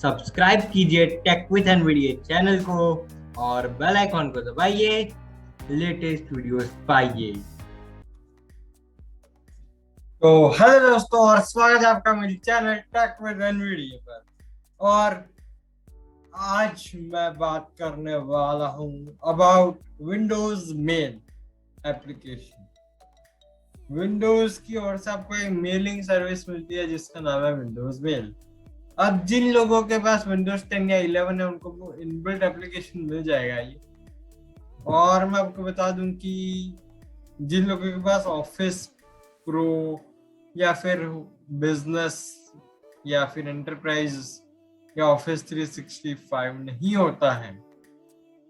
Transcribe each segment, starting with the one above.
Subscribe कीजिए take with NVDA channel को और बेल आइकॉन को दबाइए, लेटेस्ट वीडियोस पाइए। तो हेलो दोस्तों और स्वागत है आपका मेरे चैनल टेक विद एनवीडीए पर। और आज मैं बात करने वाला हूं about Windows mail application. Windows की ओर से आपको एक मेलिंग सर्विस मिलती है जिसका नाम है विंडोज मेल। अब जिन लोगों के पास विंडोज 10 या 11 है उनको इनबिल्ट एप्लीकेशन मिल जाएगा ये। और मैं आपको बता दूं कि जिन लोगों के पास ऑफिस प्रो या फिर बिजनेस या फिर एंटरप्राइज या ऑफिस 365 नहीं होता है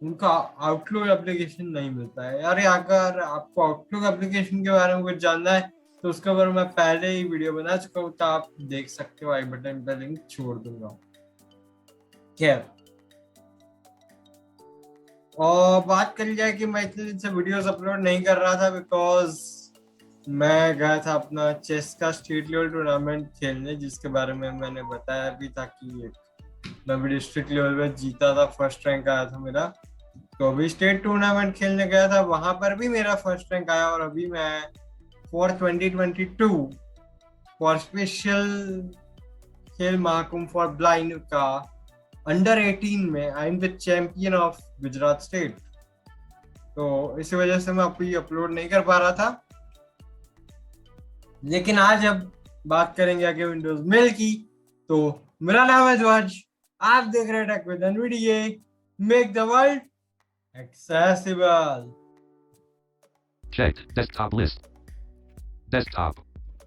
उनका आउटलुक एप्लीकेशन नहीं मिलता है। यार अगर आपको आउटलुक एप्लीकेशन के बारे में कुछ जानना है तो उसके बारे में मैं पहले ही वीडियो बना चुका हूँ, तो आप देख सकते हो, आई बटन पे लिंक छोड़ दूंगा। खैर, और बात करी जाए कि मैं इतने दिन से वीडियोस अपलोड नहीं कर रहा था बिकॉज मैं गया था अपना चेस का स्टेट लेवल टूर्नामेंट खेलने, जिसके बारे में मैंने बताया भी था कि मैं भी डिस्ट्रिक्ट लेवल में जीता था, फर्स्ट रैंक आया था मेरा। तो अभी स्टेट टूर्नामेंट खेलने गया था, वहां पर भी मेरा फर्स्ट रैंक आया। और अभी मैं फॉर 2022 फॉर स्पेशल खेल महाकुंभ फॉर ब्लाइंड का अंडर 18 में I am the champion of Gujarat state. तो इसी वजह से मैं अभी अपलोड नहीं कर पा रहा था। लेकिन आज अब बात करेंगे आगे विंडोज मेल की। तो मेरा नाम है जॉर्ज, आप देख रहे हैं tech with NVDA, make the world accessible. Checked. Desktop list. Desktop.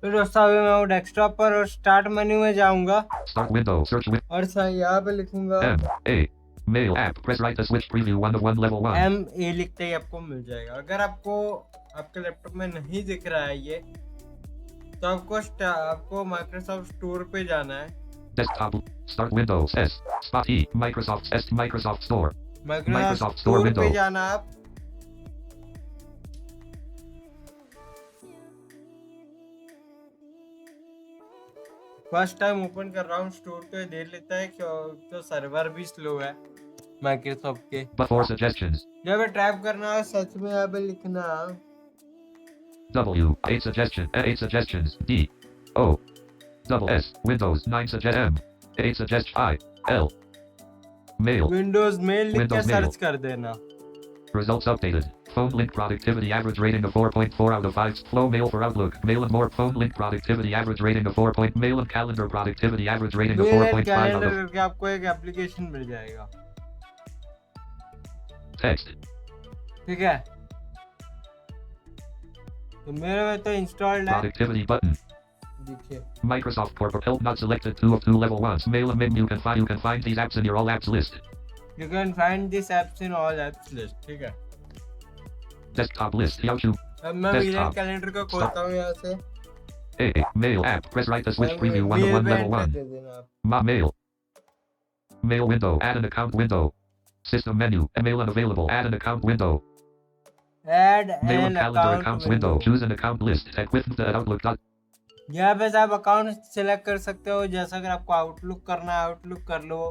तो दोस्तों अभी मैं हूँ डेस्कटॉप पर और स्टार्ट मेन्यू में जाऊंगा Start window. Search with और यहाँ पे लिखूंगा M A. Mail app. Press right to switch preview 1 of 1 level 1. MA लिखते ही आपको मिल जाएगा। अगर आपको आपके लैपटॉप में नहीं दिख रहा है ये, तो आपको माइक्रोसॉफ्ट स्टोर पे जाना है। Desktop. Start Windows S. Spot E. Microsoft S. Microsoft Store. Microsoft store पे window. जाना आप। फर्स्ट टाइम ओपन कर रहा हूँ स्टोर को, ये देर लेता है क्योंकि तो सर्वर भी स्लो है माइक्रोसॉफ्ट के। But for suggestions. जब टाइप करना है सच में यहाँ पे लिखना W. 8 suggestions. 8 suggestions. D. O. Double S. Windows 9 suggest M. 8 suggest I. L. Mail. Windows mail लिख के Windows Mail. सर्च कर देना। Results updated. Phone link productivity average rating of 4.4 out of 5. Flow mail for Outlook. Mail and more. Phone link productivity average rating of 4. Mail and calendar productivity average rating of 4.5 out calendar of करके आपको एक application मिल जाएगा। text. ठीक है, तो मेरे में तो इंस्टॉल्ड है। Productivity button. देखिए Microsoft Corporate help not selected 2 of 2 level 1s. Mail and menu you can find these apps in your all apps list. You can find this apps in all apps list. ठीक है, Desktop list. Yahoo. अब मैं mail Desktop. Calendar को खोलता हूँ यहाँ से। A. Mail app. Press right to switch preview 1 of 1 level 1. दे देना आप। My mail. Mail window. Add an account window. System menu. Mail unavailable. Add an account window. Add Mail an and calendar account accounts window। window. Choose an account list. Tech with the Outlook. यहाँ पे आप account select कर सकते हो। जैसा अगर आपको outlook करना है आउटलुक कर लो,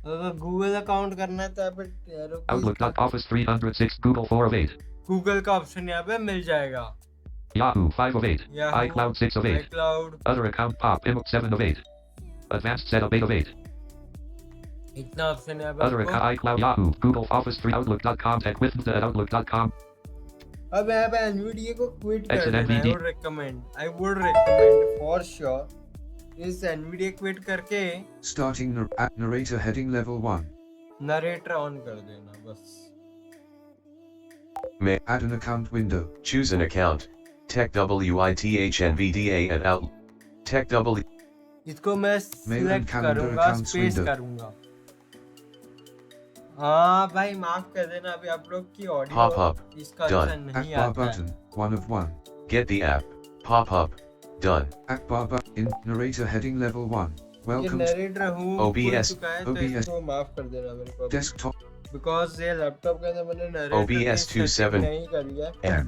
अगर गूगल अकाउंट करना है तो यहाँ पे Outlook.office 306. Google 4 of 8. गूगल का ऑप्शन यहाँ पे मिल जाएगा। Yahoo 5 of 8. Yahoo, iCloud 6 of 8. iCloud, Other account pop image 7 of 8. Advanced setup 8 of 8. इतना ऑप्शन यहाँ पे Other आपको। account iCloud Yahoo Google Office 3 Outlook.com Tech with the Outlook.com. अब यहाँ पे एनवीडीए को क्विट कर Exit देना। NVD. I would recommend for sure इस एनवीडीए क्विट करके Starting at narrator heading level 1. Narrator on कर देना बस। Add an account window. Choose an account. Tech WITHNVDA and Outlook. Tech W. इसको मैं Mail and सिलेक्ट calendar करूंगा, accounts space window. करूंगा। हाँ भाई माफ कर देना, अभी आप लोग की ऑडियो Pop up. इसका Done. ऑप्शन नहीं Akbar आता है। button. 1 of 1. Get the app. Pop up. Done. Akbar button in narrator heading level 1. ये Welcome to नरेटर हूँ OBS. खुल चुका है, तो OBS. इसको माफ कर देना मेरे को, desktop बिकॉज ये लैपटॉप के अंदर मैंने नरेटर OBS 27. नहीं करी है। M.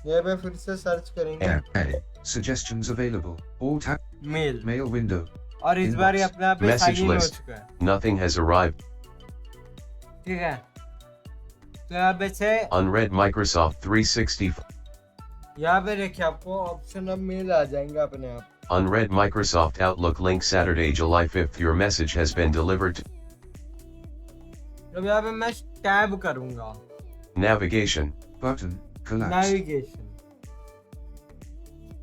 ये पे फिर से सर्च करेंगे A. Suggestions available. Alt tab. Mail. Mail window. और इस बार ये Inbox. अपने आप ही Message साइन इन हो list. चुका है, Nothing has arrived. ठीक है। तो यहाँ पे से Unread Microsoft 365. यहाँ पे देखिए आपको ऑप्शन अब मेल आ जाएंगे अपने आप। Unread Microsoft Outlook link Saturday, July 5th. Your message has been delivered to अब यहाँ पे मैं टैब करूंगा, navigation. Button. Collapsed. नेविगेशन,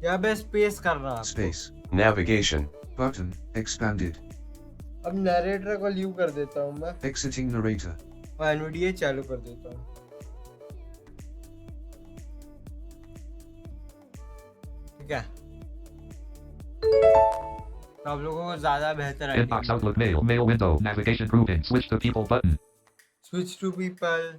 यहाँ पे स्पेस करना है आपको। Space. Navigation. Button. Expanded. अब नरेटर को लीव कर देता हूँ मैं Exiting narrator. और एनवीडिया चालू कर देता हूँ, ठीक है। तो आप लोगों को ज्यादा बेहतर Inbox idea. Outlook Mail. Mail window. Navigation grouping. Switch to people button. Switch to people,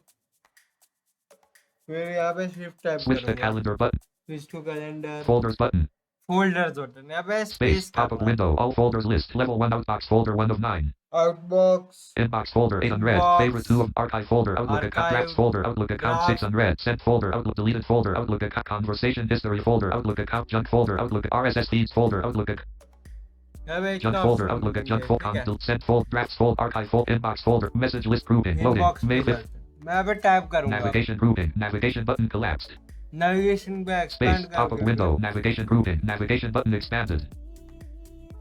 फिर यहाँ पे शिफ्ट टाइप Switch to करूंगा, calendar button. Switch to calendar, Folders button. Folders होते हैं, यहाँ पे Space. Space Pop-up window. All folders list. Level 1 outbox folder 1 of 9. Outbox, Inbox folder 8 unread. Inbox. Favorite 2 of archive folder. Outlook account. Archive. Drafts folder. Outlook account 6 Drafts. unread. Sent folder. Outlook deleted folder. Outlook account. Conversation history folder. Outlook account junk folder. Outlook RSS feeds folder. Outlook यहाँ पे junk इतना folder. option Outlook मिलेंगे, junk folder. ठीक है। Content sent folder. Drafts folder. Archive folder. Inbox folder. Message list grouping. Loading. Inbox May पे 5th. जाते हैं। मैं यहाँ पे टाइप करूंगा, Navigation grouping. Navigation button collapsed. Navigation पे Space. एक्सपेंड Pop-up करके window. Navigation grouping. Navigation button expanded.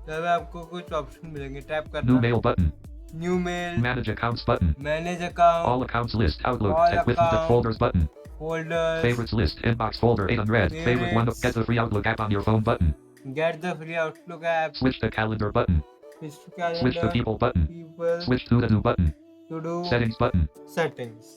यहाँ पे आपको कुछ ऑप्शन मिलेंगे, टाइप New करना, mail button. New mail, Manage accounts button. Manage account, All accounts list. Outlook. All Check with the account. folders button. Folders, Favorites list. Inbox folder 8 unread. Favorite 1 of Favorites. get the free Outlook app on your phone button. Get the free Outlook app, Switch to calendar button. Switch to Switch to calendar, people button. People, Switch to the new button. To do, Settings button. Settings.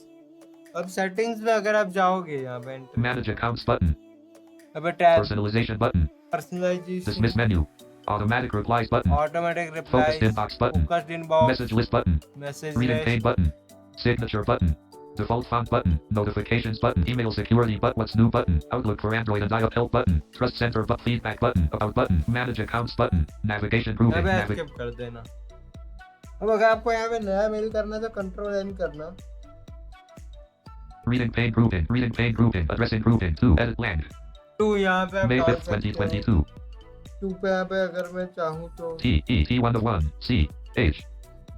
अब settings में अगर आप जाओगे यहाँ पे enter, Manage accounts button. यहाँ पे tab, Personalization button. Personalization, Dismiss menu. Automatic replies button. Automatic Focused reply, inbox button. Focused inbox, Message list button. Message Read and pay list, button. Signature button. Default font button. Notifications button. Email security but what's new button. Outlook for Android and iOS help button. Trust center but feedback button. About button. Manage accounts button. Navigation यहाँ grouping. पे escape कर देना। अब अगर आपको यहाँ पे नया मेल करना है तो कंट्रोल एन करना, Reading pane grouping. Reading pane grouping. Addressing grouping. 2. Edit blank. To यहाँ पे आप May डाल 5th, सकते हैं, 2022. टू पे यहाँ पे अगर मैं चाहूँ तो T E T 1 of 1 C H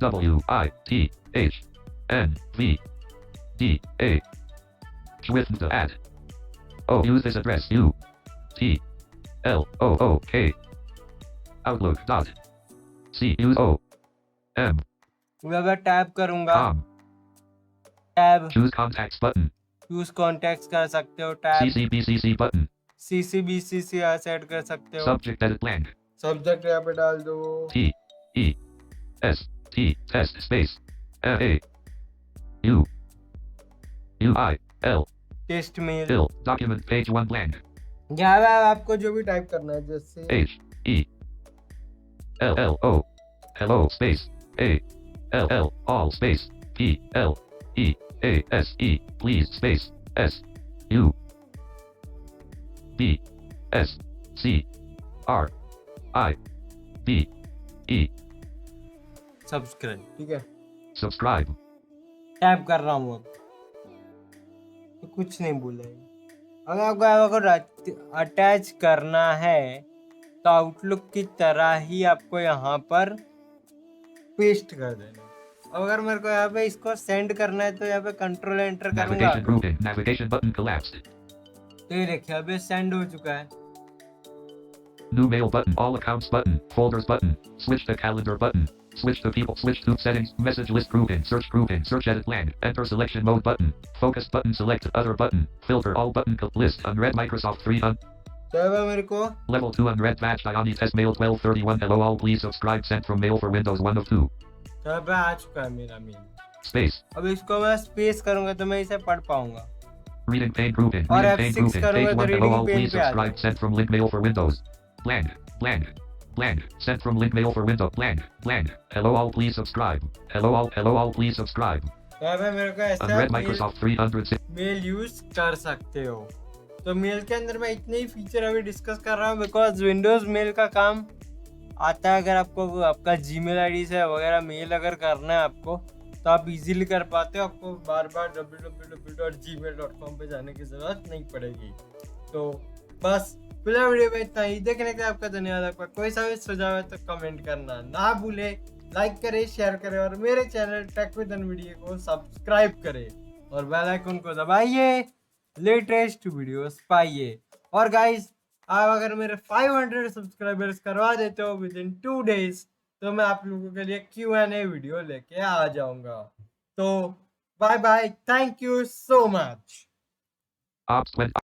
W I T H N V D A Swift to add. Oh, use this address U T L O O K Outlook dot C U O M मैं अगर tab करूंगा, com. Tab Choose contacts button. Use contacts कर सकते हो, tab CCBCC button. CCBCC यहाँ set कर सकते हो, Subject edit blank. सब्जेक्ट यहाँ पे डाल दो, T E S T test space A U U I L test mail. ill document page 1 blank. यहाँ पे आपको जो भी टाइप करना है, जैसे H E L L O hello space A L L all space P L E A S E please space S U B S C R I B E subscribe, ठीक है। subscribe. Tap कर रहा हूँ अब, तो कुछ नहीं बोला है। अगर आपको अटैच करना है तो आउटलुक की तरह ही आपको यहाँ पर पेस्ट कर देना। अब अगर मेरे को यहाँ पे इसको सेंड करना है तो यहाँ पे कंट्रोल एंटर करूंगा, Navigation grouping. Navigation button collapsed. तो ये देखिए अभी सेंड हो चुका है। New mail button. All accounts button. Folders button. Switch to calendar button. Switch to people. Switch to settings. Message list grouping. Search grouping. Search edit blank. Enter selection mode button. Focus button. Select other button. Filter all button. List unread Microsoft 3 तो अब मेरे को Level 2 unread batch Diani test mail 1231. Hello all please subscribe sent from mail for Windows 1 of 2. तो अब आ चुका है मेरा mail. Space. अब इसको मैं स्पेस करूंगा तो मैं इसे पढ़ पाऊंगा। Reading pane grouping. और Reading pane F6 grouping. करूंगा Page तो 1. Hello reading all pane please पे आ subscribe sent from link mail for Windows. Blank. Blank. Blank. Sent from link mail for Windows. Blank. Blank. Hello all please subscribe. Hello all please subscribe. तो अब मेरे को ऐसा Unread Microsoft 300. Mail use कर सकते हो। तो मेल के अंदर मैं इतने ही फीचर अभी डिस्कस कर रहा हूँ बिकॉज विंडोज मेल का काम आता है। अगर आपको आपका जीमेल आईडी से वगैरह मेल अगर करना है आपको तो आप इजीली कर पाते हो, आपको बार बार www.gmail.com पे जाने की ज़रूरत नहीं पड़ेगी। तो बस फिलहाल वीडियो में इतना ही। देखने के लिए आपका धन्यवाद। आपका कोई सा भी सुझाव है तो कमेंट करना ना भूले, लाइक करें, शेयर करें और मेरे चैनल टेक विद वीडियो को सब्सक्राइब करें और बेल आइकन को दबाइए, लेटेस्ट वीडियोस पाइए। और गाइस, आप अगर मेरे 500 सब्सक्राइबर्स करवा देते हो विद इन 2 days तो मैं आप लोगों के लिए Q&A वीडियो लेके आ जाऊंगा। तो bye bye, thank you so much. Ops went